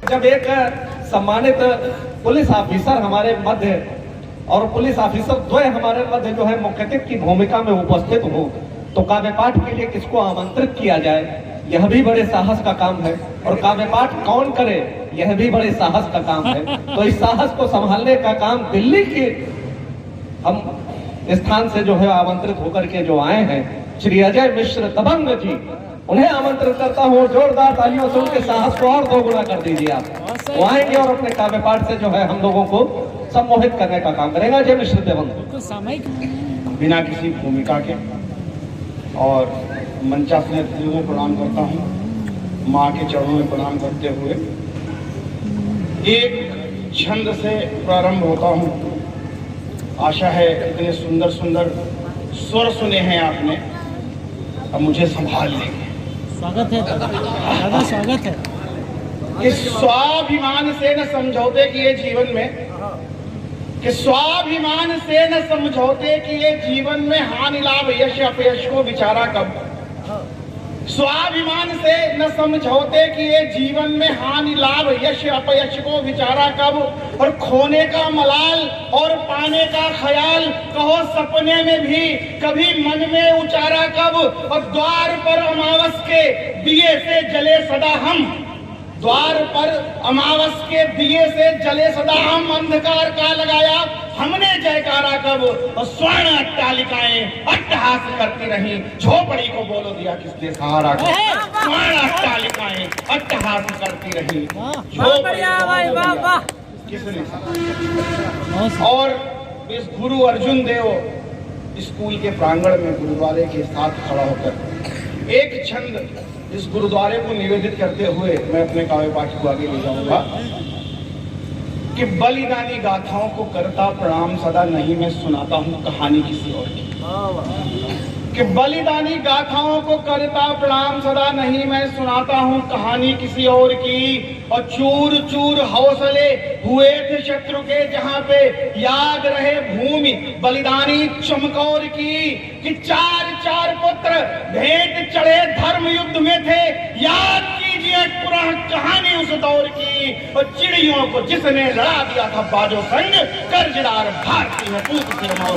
जब एक सम्मानित पुलिस ऑफिसर हमारे मध्य और पुलिस ऑफिसर द्वय हमारे मध्य जो है मुख्यातिथि की भूमिका में उपस्थित हो, तो काव्य पाठ के लिए किसको आमंत्रित किया जाए, यह भी बड़े साहस का काम है। और काव्य पाठ कौन करे, यह भी बड़े साहस का काम है। तो इस साहस को संभालने का काम दिल्ली के हम स्थान से जो है आमंत्रित होकर के जो आए हैं श्री अजय मिश्र दबंग जी, उन्हें आमंत्रित करता हूँ। जोरदार तालियों से उनके साहस को और दोगुना कर दीजिए आप। वो आएंगे और अपने काव्य पाठ से जो है हम लोगों को सम्मोहित करने का काम करेगा। अजय मिश्र दबंग। बिना किसी भूमिका के और मंचासन अतिथियों को प्रणाम करता हूँ। माँ के चरणों में प्रणाम करते हुए एक छंद से प्रारंभ होता हूँ। आशा है इतने सुंदर सुंदर स्वर सुने हैं आपने, अब मुझे संभाल लेंगे। स्वागत है दादा, स्वागत है। कि स्वाभिमान से न समझौते किए जीवन में, कि स्वाभिमान से न समझौते किए जीवन में, हानि लाभ यश अपयश को विचारा कब। स्वाभिमान से न समझौते किए जीवन में, हानि लाभ यश अपयश को विचारा कब। और खोने का मलाल और पाने का ख्याल, कहो सपने में भी कभी मन में उचारा कब। और द्वार पर अमावस के दिए से जले सदा हम, द्वार पर अमावस के दिए से जले सदा हम, अंधकार का लगाया हमने जयकारा कब। और स्वर्ण अट्टालिकाएं अट्टहास करती रही, झोपड़ी को बोलो दिया किसने सहारा कब। स्वर्ण अट्टालिकाएं अट्टहास करती रही, झोपड़ी किसने सहारा। और इस गुरु अर्जुन देव स्कूल के प्रांगण में गुरुद्वारे के साथ खड़ा होकर एक छंद इस गुरुद्वारे को निवेदित करते हुए मैं अपने काव्य पाठ को आगे ले जाऊंगा। कि बलिदानी गाथाओं को करता प्रणाम सदा, नहीं मैं सुनाता हूँ कहानी किसी और की। कि बलिदानी गाथाओं को करता प्रणाम सदा, नहीं मैं सुनाता हूँ कहानी किसी और की। और चूर चूर हौसले हुए थे शत्रु के जहाँ पे, याद रहे भूमि बलिदानी चमकौर की। कि चार चार पुत्र भेंट चढ़े धर्म युद्ध में थे, याद कीजिए पुराण कहानी उस दौर की। और चिड़ियों को जिसने लड़ा दिया था बाजो संग, कर्जदार भारती है पूत सिरमौर।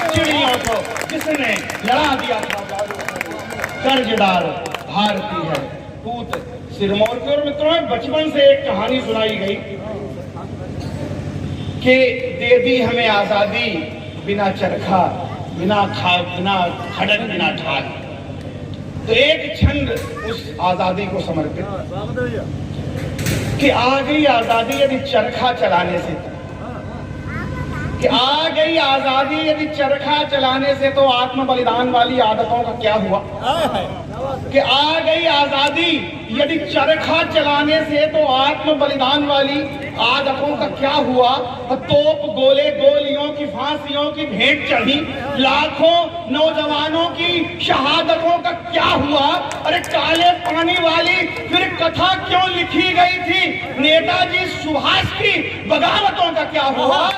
चिड़ियों को जिसने लड़ा दिया था बाजो संग, कर्जदार भारती है पूत सिरमौर की। और मित्रों, बचपन से एक कहानी सुनाई गई कि दे दी हमें आजादी बिना चरखा, बिना खाक, बिना खड़क, बिना ढाक। तो एक छंद उस आजादी को समर्पित। कि आ गई आजादी यदि चरखा चलाने से, कि आ गई आजादी यदि चरखा चलाने से, तो आत्म बलिदान वाली आदतों का क्या हुआ। कि आ गई आजादी यदि चरखा चलाने से, तो आत्म बलिदान वाली आदतों का क्या हुआ। तोप गोले गोलियों की फांसियों की भेंट चढ़ी, लाखों नौजवानों की शहादतों का क्या हुआ। अरे काले पानी वाली फिर कथा क्यों लिखी गई थी, नेताजी सुभाष की बगावतों का क्या हुआ।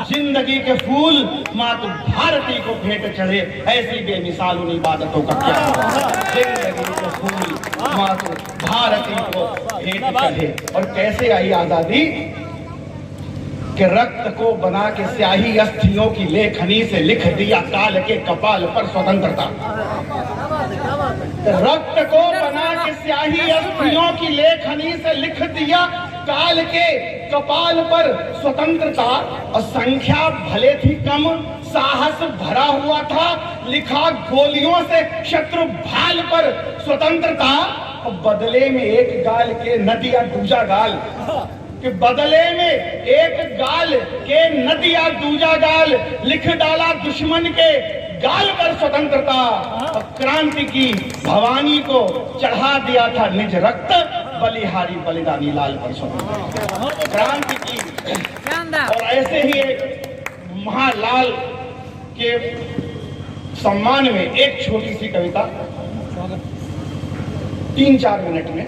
जिंदगी के फूल मातु भारती को भेंट चढ़े, ऐसी बेमिसाल उन इबादतों का क्या हुआ। जिंदगी के फूल मातु भारती को भेंट चढ़े। और कैसे आई आजादी। कि रक्त को बना के स्याही अस्थियों की लेखनी से लिख दिया काल के कपाल पर स्वतंत्रता। रक्त को बना के स्याही अस्थियों की लेखनी से लिख दिया काल के कपाल पर स्वतंत्रता। और संख्या भले थी कम, साहस भरा हुआ था, लिखा गोलियों से शत्रु भाल पर स्वतंत्रता। और बदले में एक गाल के न दिया दूजा गाल। कि बदले में एक गाल के न दिया दूजा गाल, लिख डाला दुश्मन के गाल पर स्वतंत्रता। और क्रांति की भवानी को चढ़ा दिया था निज रक्त, बलिहारी बलिदानी लाल पर स्वतंत्रता। क्रांति की। और ऐसे ही एक महालाल के सम्मान में एक छोटी सी कविता 3-4 मिनट में।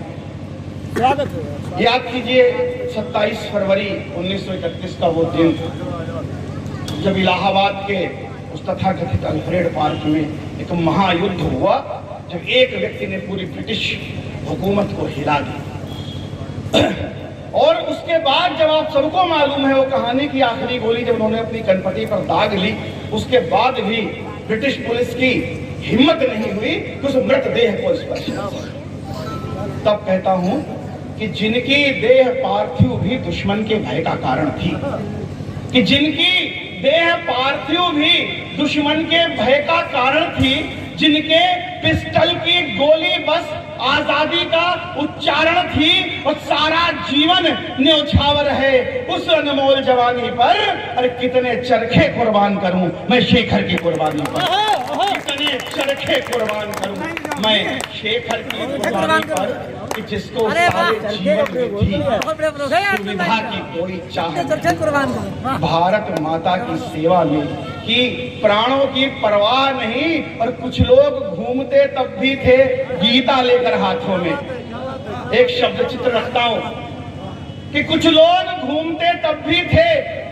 याद कीजिए 27 फरवरी 1931 का वो दिन, जब इलाहाबाद के उस तथाकथित अल्फ्रेड पार्क में एक महायुद्ध हुआ, जब एक व्यक्ति ने पूरी ब्रिटिश हुकूमत को हिला दी। उसके बाद जब आप सबको मालूम है वो कहानी की आखिरी गोली जब उन्होंने अपनी कनपटी पर दाग ली, उसके बाद भी ब्रिटिश पुलिस की हिम्मत नहीं हुई कि उस मृतदेह को स्पर्श करें। तब कहता हूं कि जिनकी देह पार्थिव भी दुश्मन के भय का कारण थी, कि जिनकी देह पार्थिव भी दुश्मन के भय का कारण थी, जिनके पिस्टल की गोली बस आजादी का उच्चारण थी और सारा जीवन न्यौछावर है, उस अनमोल जवानी पर अरे कितने चरखे कुर्बान करूं मैं शेखर की कुर्बानी पर, कितने चरखे कुर्बान करूं मैं शेखर की कुर्बानी पर, कि जिसको सारे जीवन में थी सुविधा की कोई चाह, भारत माता की सेवा में कि प्राणों की परवाह नहीं। और कुछ लोग घूमते तब भी थे गीता लेकर हाथों में। एक शब्द चित्र रखता हूं कि कुछ लोग घूमते तब भी थे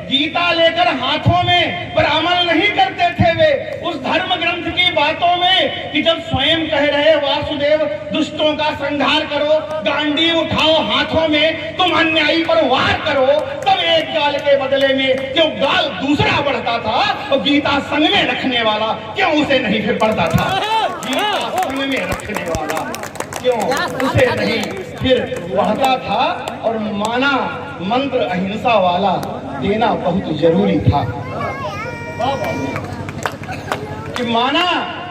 गीता लेकर हाथों में, पर अमल नहीं करते थे वे उस धर्म ग्रंथ की बातों में कि जब स्वयं कह रहे वासुदेव दुष्टों का संहार करो, गांडी उठाओ हाथों में, तुम अन्यायी पर वार करो, तब एक गाल के बदले में क्यों गाल दूसरा बढ़ता था, और गीता संग में रखने वाला क्यों उसे नहीं फिर पढ़ता था, गीता संग में रखने वाला क्यों उसे नहीं फिर पढ़ता था। और माना मंत्र अहिंसा वाला देना बहुत जरूरी था, कि माना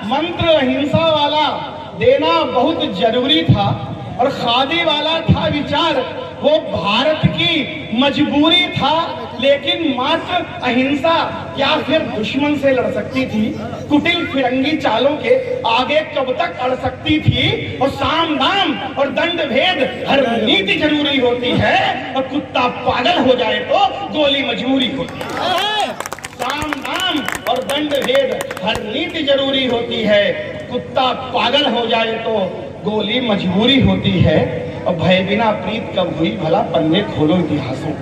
मंत्र अहिंसा वाला देना बहुत जरूरी था। और खादी वाला था विचार, वो भारत की मजबूरी था, लेकिन मात्र अहिंसा क्या फिर दुश्मन से लड़ सकती थी, कुटिल फिरंगी चालों के आगे कब तक अड़ सकती थी। और साम दाम और दंड भेद हर नीति जरूरी होती है, और कुत्ता पागल हो जाए तो गोली मजबूरी होती है। साम दाम और दंड भेद हर नीति जरूरी होती है, कुत्ता पागल हो जाए तो गोली मजबूरी होती है। और भय बिना प्रीत कब हुई भला, पन्ने खोलो इतिहासों,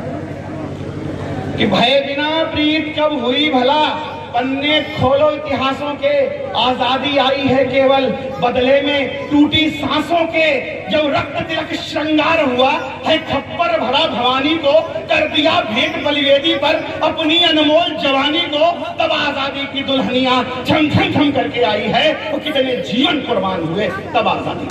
कि भय बिना प्रीत कब हुई भला, पन्ने खोलो इतिहासों के। आजादी आई है केवल बदले में टूटी सांसों के, जब रक्त तिलक श्रृंगार हुआ है खप्पर भरा भवानी को, कर दिया भेंट बलिवेदी पर अपनी अनमोल जवानी को, तब आजादी की दुल्हनियां झम झम झम करके आई है। वो कितने जीवन कुर्बान हुए तब आजादी,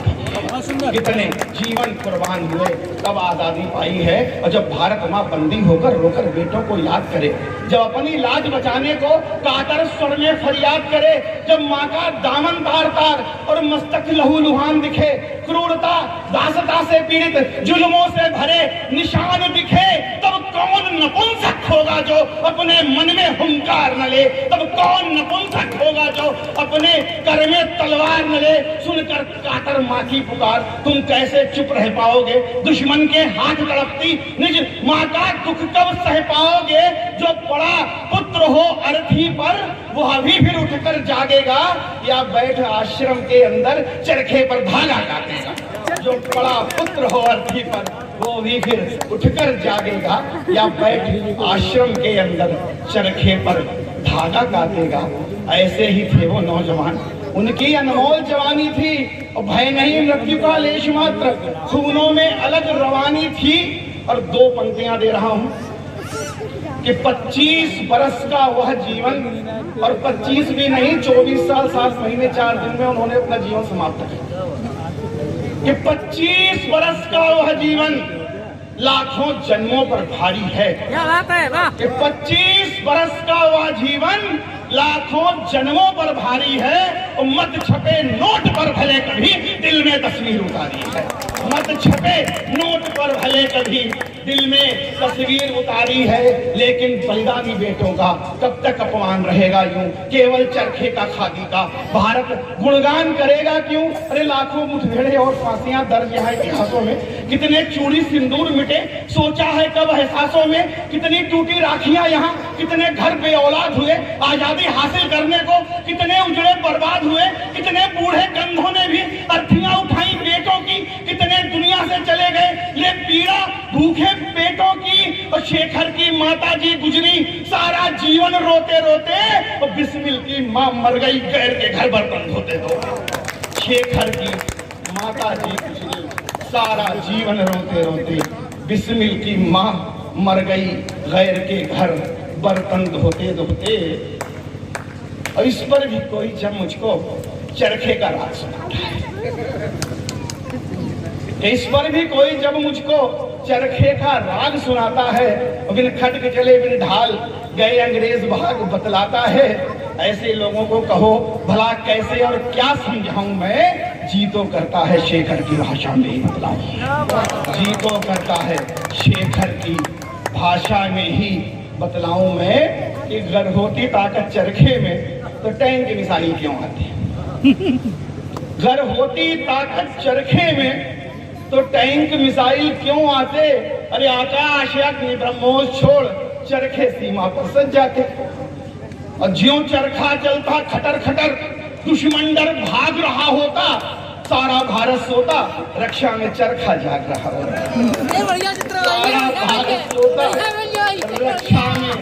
कितने जीवन कुर्बान हुए तब आजादी पाई है। और जब भारत माँ बंदी होकर रोकर बेटों को याद करे, जब अपनी लाज बचाने को कातर स्वर में फरियाद करे, जब माँ का दामन तार तार और मस्तक लहू लुहान दिखे, क्रूरता दासता से पीड़ित जुल्मों से भरे निशान दिखे, तब कौन नपुंसक होगा जो अपने मन में हुंकार न ले, तब कौन नपुंसक होगा जो अपने कर में तलवार न ले। सुनकर कातर माँ की पुकार तुम कैसे चुप रह पाओगे, दुश्मन के हाथ तड़पती निज माँ का दुख कब सह पाओगे। जो पड़ा पुत्र हो अर्थी पर वो अभी फिर उठकर जागेगा, या बैठ आश्रम के अंदर चरखे पर धागा काटेगा। जो पड़ा पुत्र हो अर्थी पर वो भी फिर उठकर जागेगा, या बैठ आश्रम के अंदर चरखे पर धागा काटेगा। ऐसे ही थे वो नौजवान, उनकी अनमोल जवानी थी, और भय नहीं मृत्यु का लेश मात्र, खूनों में अलग रवानी थी। और दो पंक्तियां दे रहा हूं कि 25 बरस का वह जीवन, और 25 भी नहीं 24 साल 7 महीने 4 दिन में उन्होंने अपना जीवन समाप्त किया। कि 25 बरस का वह जीवन लाखों जन्मों पर भारी है। क्या बात है, वाह। कि 25 बरस का वह जीवन लाखों जन्मों पर भारी है, और मत छपे नोट पर भले कभी दिल में तस्वीर उतारी है। मत छपे नोट पर भले कभी दिल में तस्वीर उतारी है, लेकिन बलिदानी बेटों का कब तक अपमान रहेगा यूं, केवल चरखे का खादी का भारत गुणगान करेगा क्यों। अरे लाखों मुठभेड़े और फांसियां दर्ज है इतिहासों में, कितने चूड़ी सिंदूर मिटे सोचा है कब एहसासों में, कितनी टूटी राखियां यहाँ, कितने घर पे औलाद हुए आजादी हासिल करने को, कितने उजड़े बर्बाद हुए, कितने बूढ़े कंधों ने भी अर्थियां उठाई बेटों की, कितने दुनिया से चले गए ये पीड़ा भूखे पेटों की। और शेखर की माता जी गुजरी सारा जीवन रोते रोते, और बिस्मिल की मां मर गई गैर के घर बर्तन धोते धोते। शेखर की माता जी गुजरी सारा जीवन रोते रोते, बिस्मिल की माँ मर गई गैर के घर बर्तन धोते धोते। और इस पर भी कोई जब मुझको चरखे का राग सुनाता है, इस पर भी कोई जब मुझको चरखे का राग सुनाता है, बिन खटक चले बिन ढाल गए अंग्रेज भाग बतलाता है। ऐसे लोगों को कहो भला कैसे और क्या समझाऊं मैं, जी तो करता है शेखर की भाषा में ही बतलाऊं, जी तो करता है शेखर की भाषा में ही बतलाऊं मैं कि अगर होती ताकत चरखे में तो टैंक की मिसाइल क्यों आती, अगर होती ताकत चरखे में तो टैंक मिसाइल क्यों आते। अरे आकाश अग्नि ब्रह्मोस छोड़ चरखे सीमा पर सज जाते। और ज्यों चरखा चलता खटर खटर दुश्मन डर भाग रहा होता, सारा भारत सोता रक्षा में चरखा जाग रहा होता, सारा भारत सोता रक्षा में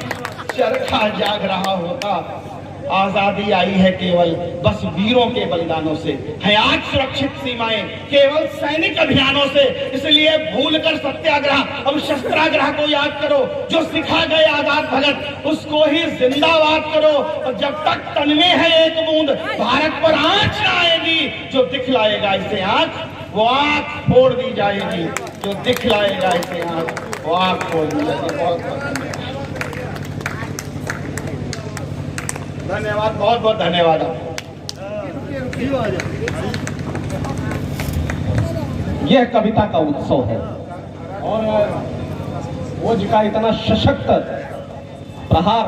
चरखा जाग रहा होता। आजादी आई है केवल बस वीरों के बलिदानों से, है आज सुरक्षित सीमाएं केवल सैनिक अभियानों से। इसलिए भूलकर सत्याग्रह अब शस्त्राग्रह को याद करो, जो सिखा गए आजाद भगत उसको ही जिंदाबाद करो। और जब तक तन में है एक बूंद भारत पर आंच न आएगी, जो दिखलाएगा इसे आंख वो आंख फोड़ दी जाएगी, जो दिखलाएगा इसे आंख वो आंख फोड़ दी जाएगी। बहुत बहुत धन्यवाद, बहुत बहुत धन्यवाद। यह कविता का उत्सव है और वो जिसका इतना सशक्त प्रहार